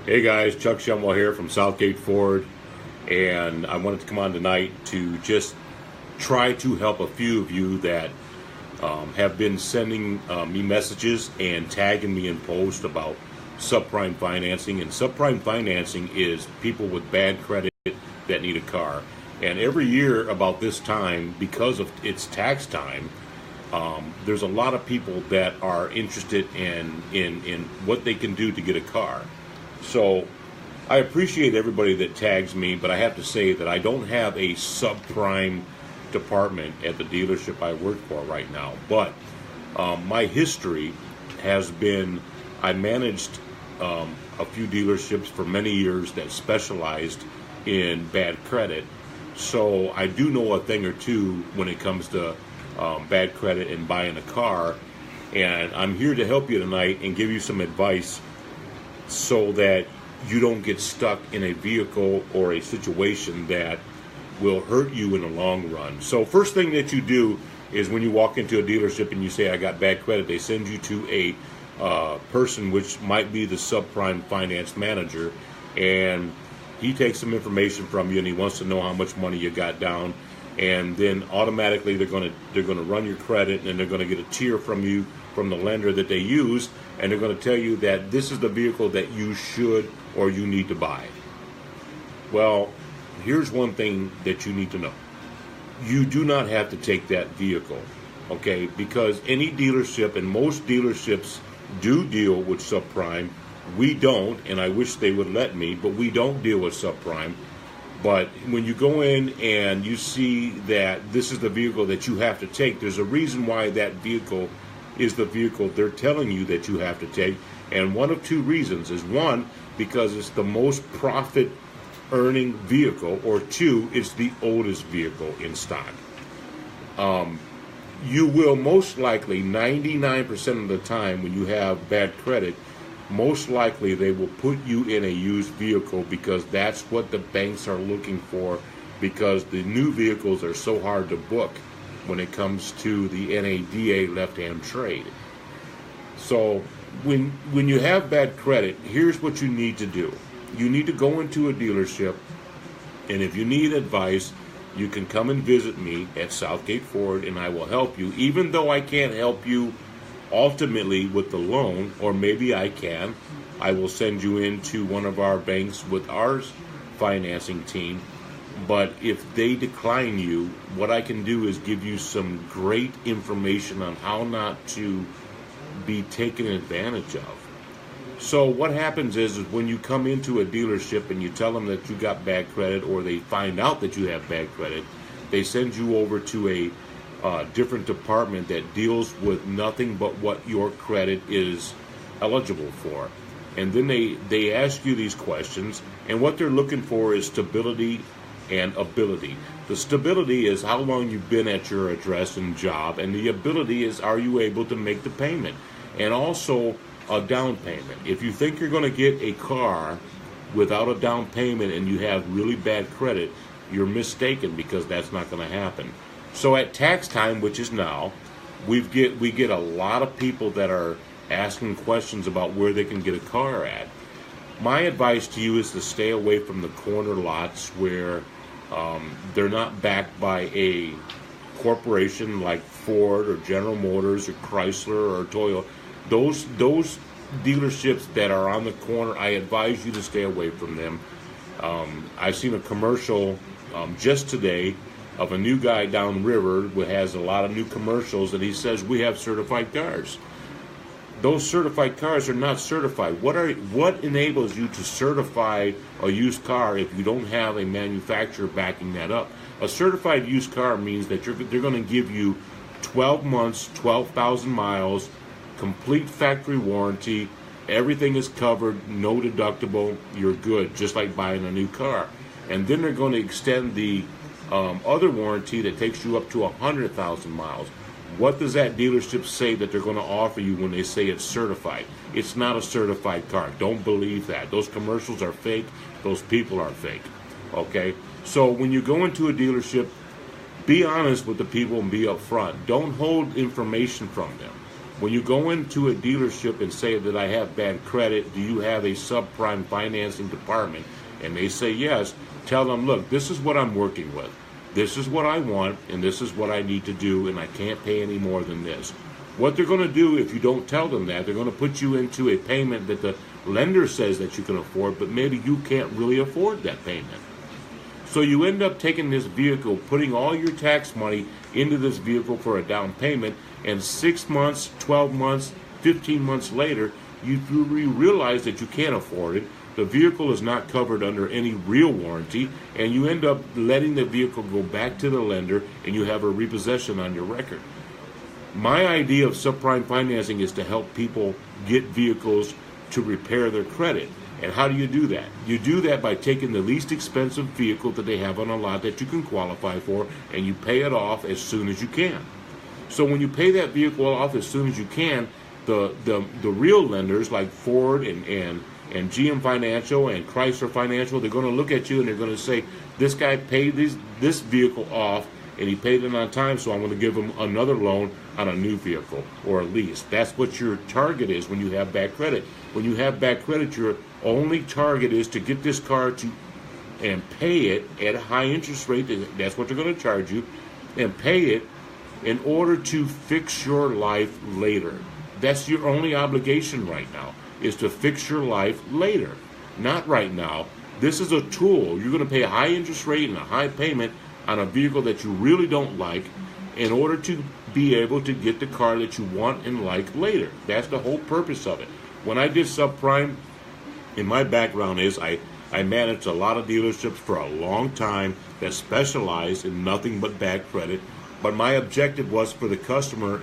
Hey guys, Chuck Shumwell here from Southgate Ford, and I wanted to come on tonight to just try to help a few of you that have been sending me messages and tagging me in posts about subprime financing. And subprime financing is people with bad credit that need a car. And every year about this time, because of it's tax time, there's a lot of people that are interested in what they can do to get a car. So I appreciate everybody that tags me, but I have to say that I don't have a subprime department at the dealership I work for right now. But my history has been I managed a few dealerships for many years that specialized in bad credit. So I do know a thing or two when it comes to bad credit and buying a car. And I'm here to help you tonight and give you some advice so that you don't get stuck in a vehicle or a situation that will hurt you in the long run. So first thing that you do is when you walk into a dealership and you say, I got bad credit, they send you to a person which might be the subprime finance manager, and he takes some information from you and he wants to know how much money you got down, and then automatically they're going to run your credit, and they're going to get a tier from you from the lender that they use, and they're going to tell you that this is the vehicle that you should or you need to buy. Well, here's one thing that you need to know. You do not have to take that vehicle, okay? Because any dealership, and most dealerships do deal with subprime. We don't, and I wish they would let me, but we don't deal with subprime. But when you go in and you see that this is the vehicle that you have to take, there's a reason why that vehicle is the vehicle they're telling you that you have to take. And one of two reasons is: one, because it's the most profit earning vehicle, or two, it's the oldest vehicle in stock. You will most likely, 99% of the time when you have bad credit, most likely they will put you in a used vehicle, because that's what the banks are looking for, because the new vehicles are so hard to book when it comes to the NADA left-hand trade. So when you have bad credit, here's what you need to do. You need to go into a dealership, and if you need advice, you can come and visit me at Southgate Ford, and I will help you. Even though I can't help you ultimately with the loan, or maybe I can, I will send you into one of our banks with our financing team. But if they decline you, what I can do is give you some great information on how not to be taken advantage of. So what happens is when you come into a dealership and you tell them that you got bad credit, or they find out that you have bad credit, they send you over to a different department that deals with nothing but what your credit is eligible for. And then they ask you these questions, and what they're looking for is stability and ability. The stability is how long you've been at your address and job, and the ability is, are you able to make the payment? And also a down payment. If you think you're going to get a car without a down payment and you have really bad credit, you're mistaken, because that's not going to happen. So at tax time, which is now, we get a lot of people that are asking questions about where they can get a car at. My advice to you is to stay away from the corner lots where they're not backed by a corporation like Ford or General Motors or Chrysler or Toyota. Those dealerships that are on the corner, I advise you to stay away from them. I've seen a commercial just today of a new guy downriver who has a lot of new commercials, and he says, we have certified cars. Those certified cars are not certified. What enables you to certify a used car if you don't have a manufacturer backing that up? A certified used car means that they're going to give you 12 months, 12,000 miles, complete factory warranty, everything is covered, no deductible, you're good, just like buying a new car. And then they're going to extend the other warranty that takes you up to 100,000 miles. What does that dealership say that they're going to offer you when they say it's certified? It's not a certified car. Don't believe that. Those commercials are fake. Those people are fake. Okay? So when you go into a dealership, be honest with the people and be upfront. Don't hold information from them. When you go into a dealership and say that I have bad credit, do you have a subprime financing department? And they say yes, tell them, look, this is what I'm working with. This is what I want, and this is what I need to do, and I can't pay any more than this. What they're going to do if you don't tell them that, they're going to put you into a payment that the lender says that you can afford, but maybe you can't really afford that payment. So you end up taking this vehicle, putting all your tax money into this vehicle for a down payment, and 6 months, 12 months, 15 months later, you realize that you can't afford it. The vehicle is not covered under any real warranty, and you end up letting the vehicle go back to the lender, and you have a repossession on your record. My idea of subprime financing is to help people get vehicles to repair their credit. And how do you do that? You do that by taking the least expensive vehicle that they have on a lot that you can qualify for, and you pay it off as soon as you can. So when you pay that vehicle off as soon as you can, the real lenders like Ford and GM Financial and Chrysler Financial, they're going to look at you and they're going to say, this guy paid this vehicle off and he paid it on time, so I'm going to give him another loan on a new vehicle or a lease. That's what your target is when you have bad credit. When you have bad credit, your only target is to get this car and pay it at a high interest rate. That's what they're going to charge you, and pay it in order to fix your life later. That's your only obligation right now, is to fix your life later, not right now. This is a tool. You're going to pay a high interest rate and a high payment on a vehicle that you really don't like in order to be able to get the car that you want and like later. That's the whole purpose of it. When I did subprime, in my background is I managed a lot of dealerships for a long time that specialized in nothing but bad credit. But my objective was for the customer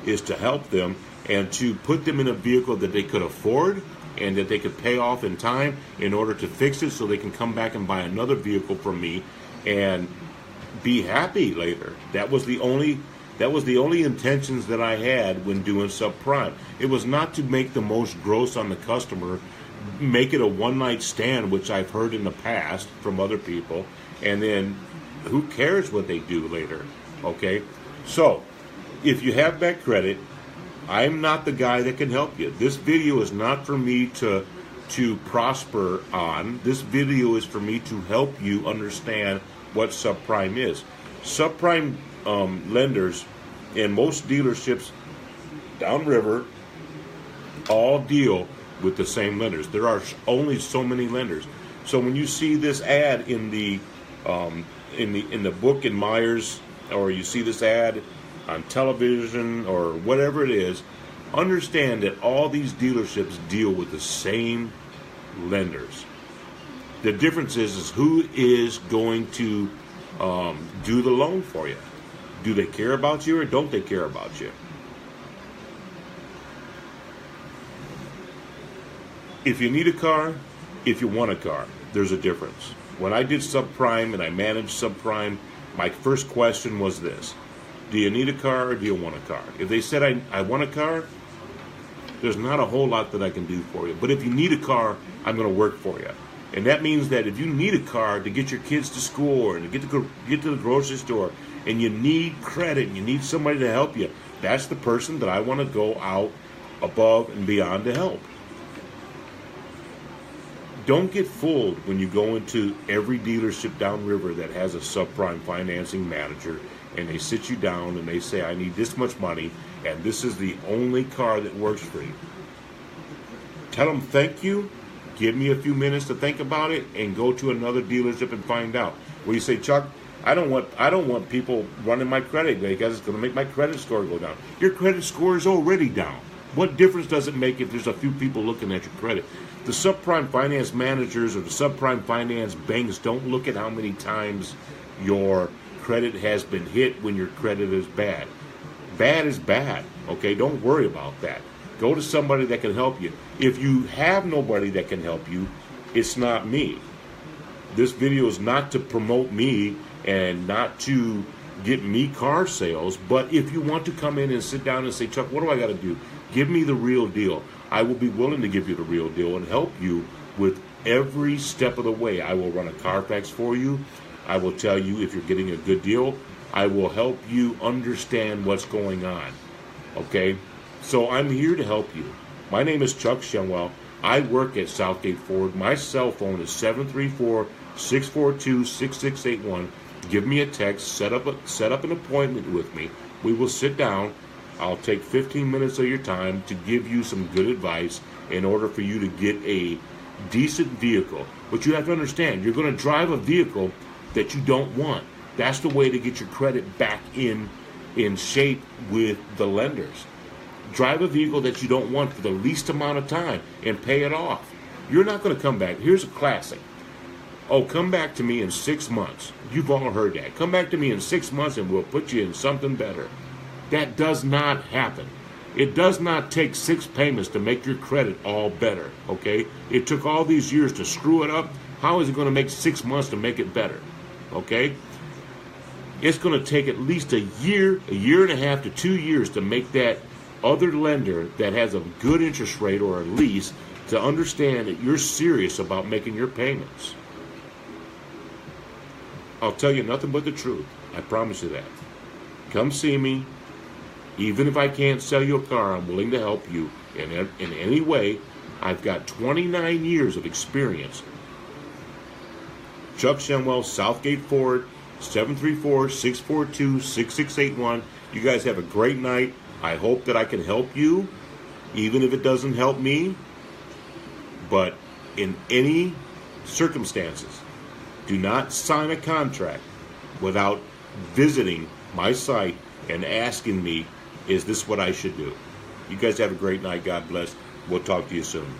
is to help them and to put them in a vehicle that they could afford and that they could pay off in time in order to fix it so they can come back and buy another vehicle from me and be happy later. That was the only intentions that I had when doing subprime. It was not to make the most gross on the customer, make it a one-night stand, which I've heard in the past from other people, and then who cares what they do later, okay? So, if you have bad credit, I'm not the guy that can help you. This video is not for me to prosper on. This video is for me to help you understand what subprime is. Subprime lenders and most dealerships downriver all deal with the same lenders. There are only so many lenders. So when you see this ad in the book in Myers, or you see this ad on television or whatever it is, understand that all these dealerships deal with the same lenders. The difference is who is going to do the loan for you. Do they care about you or don't they care about you? If you need a car, if you want a car, there's a difference. When I did subprime and I managed subprime, my first question was this: do you need a car or do you want a car? If they said I want a car, there's not a whole lot that I can do for you. But if you need a car, I'm going to work for you. And that means that if you need a car to get your kids to school or to get to the grocery store, and you need credit and you need somebody to help you, that's the person that I want to go out above and beyond to help. Don't get fooled when you go into every dealership downriver that has a subprime financing manager and they sit you down and they say, I need this much money and this is the only car that works for you. Tell them thank you, give me a few minutes to think about it, and go to another dealership and find out. Where you say, Chuck, I don't want people running my credit because it's going to make my credit score go down. Your credit score is already down. What difference does it make if there's a few people looking at your credit? The subprime finance managers or the subprime finance banks don't look at how many times your credit has been hit when your credit is bad. Bad is bad, okay? Don't worry about that. Go to somebody that can help you. If you have nobody that can help you, it's not me. This video is not to promote me and not to get me car sales, but if you want to come in and sit down and say, Chuck, what do I got to do? Give me the real deal. I will be willing to give you the real deal and help you with every step of the way. I will run a Carfax for you. I will tell you if you're getting a good deal. I will help you understand what's going on. Okay? So I'm here to help you. My name is Chuck Shenwell. I work at Southgate Ford. My cell phone is 734-642-6681. Give me a text. Set up an appointment with me. We will sit down. I'll take 15 minutes of your time to give you some good advice in order for you to get a decent vehicle. But you have to understand, you're going to drive a vehicle that you don't want. That's the way to get your credit back in shape with the lenders. Drive a vehicle that you don't want for the least amount of time and pay it off. You're not going to come back. Here's a classic. Oh, come back to me in 6 months. You've all heard that. Come back to me in 6 months and we'll put you in something better. That does not happen. It does not take 6 payments to make your credit all better, okay? It took all these years to screw it up. How is it going to make 6 months to make it better, okay? It's going to take at least a year and a half to 2 years to make that other lender that has a good interest rate or a lease to understand that you're serious about making your payments. I'll tell you nothing but the truth. I promise you that. Come see me. Even if I can't sell you a car, I'm willing to help you in any way. I've got 29 years of experience. Chuck Shenwell, Southgate Ford, 734-642-6681. You guys have a great night. I hope that I can help you, even if it doesn't help me. But in any circumstances, do not sign a contract without visiting my site and asking me, is this what I should do? You guys have a great night. God bless. We'll talk to you soon.